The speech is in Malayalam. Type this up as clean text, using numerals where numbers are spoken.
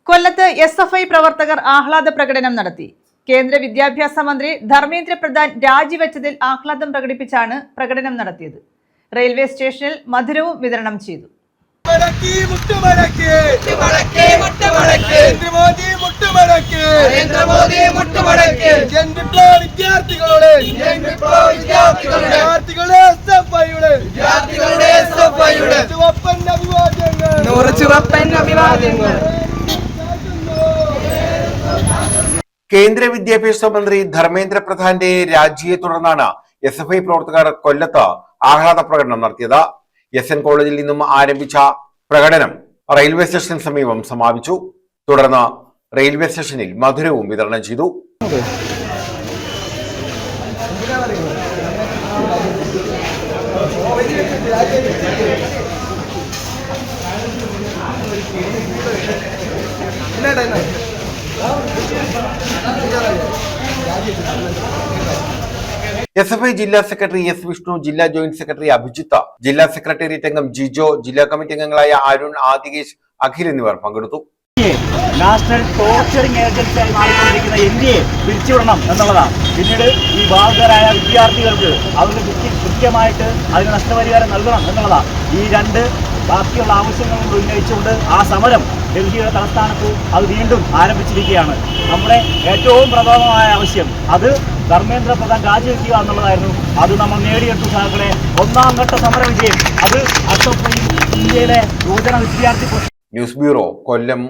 കൊല്ലത്ത് SFI പ്രവർത്തകർ ആഹ്ലാദ പ്രകടനം നടത്തി. കേന്ദ്ര വിദ്യാഭ്യാസ മന്ത്രി ധർമ്മേന്ദ്ര പ്രധാൻ രാജിവെച്ചതിൽ ആഹ്ലാദം പ്രകടിപ്പിച്ചാണ് പ്രകടനം നടത്തിയത്. റെയിൽവേ സ്റ്റേഷനിൽ മധുരവും വിതരണം ചെയ്തു. കേന്ദ്ര വിദ്യാഭ്യാസ മന്ത്രി ധർമ്മേന്ദ്ര പ്രധാന്റെ രാജിയെ തുടർന്നാണ് SFI പ്രവർത്തകർ കൊല്ലത്ത് ആഹ്ലാദ പ്രകടനം നടത്തിയത്. SN കോളേജിൽ നിന്നും ആരംഭിച്ച പ്രകടനം റെയിൽവേ സ്റ്റേഷന് സമീപം സമാപിച്ചു. തുടർന്ന് റെയിൽവേ സ്റ്റേഷനിൽ മധുരവും വിതരണം ചെയ്തു. SFI ജില്ലാ സെക്രട്ടറി S. വിഷ്ണു, ജില്ലാ ജോയിന്റ് സെക്രട്ടറി അഭിജിത്ത്, ജില്ലാ സെക്രട്ടേറിയറ്റ് അംഗം ജിജോ, ജില്ലാ കമ്മിറ്റി അംഗങ്ങളായ അരുൺ, ആദികേശ്, അഖിൽ എന്നിവർ പങ്കെടുത്തു. നാഷണൽ ടോർച്ചറിംഗ് ഏജൻസിയായി മാറിക്കൊണ്ടിരിക്കുന്ന ഇന്ത്യയെ പിരിച്ചുവിടണം എന്നുള്ളതാണ്. പിന്നീട് ഈ ബാധിതരായ വിദ്യാർത്ഥികൾക്ക് അവർക്ക് കൃത്യമായിട്ട് അതിന് നഷ്ടപരിഹാരം നൽകണം എന്നുള്ളതാണ്. ഈ രണ്ട് ബാക്കിയുള്ള ആവശ്യങ്ങളും ഉന്നയിച്ചുകൊണ്ട് ആ സമരം ഡൽഹിയുടെ തലസ്ഥാനത്ത് അത് വീണ്ടും ആരംഭിച്ചിരിക്കുകയാണ്. നമ്മുടെ ഏറ്റവും പ്രധാനമായ ആവശ്യം അത് ധർമ്മേന്ദ്ര പ്രധാൻ രാജിവെക്കുക എന്നുള്ളതായിരുന്നു. അത് നമ്മൾ നേടിയെടുത്ത സഹകളെ ഒന്നാം ഘട്ട സമര വിജയം അത് SFI ഇന്ത്യയിലെ യുവജന വിദ്യാർത്ഥി. ന്യൂസ് ബ്യൂറോ, കൊല്ലം.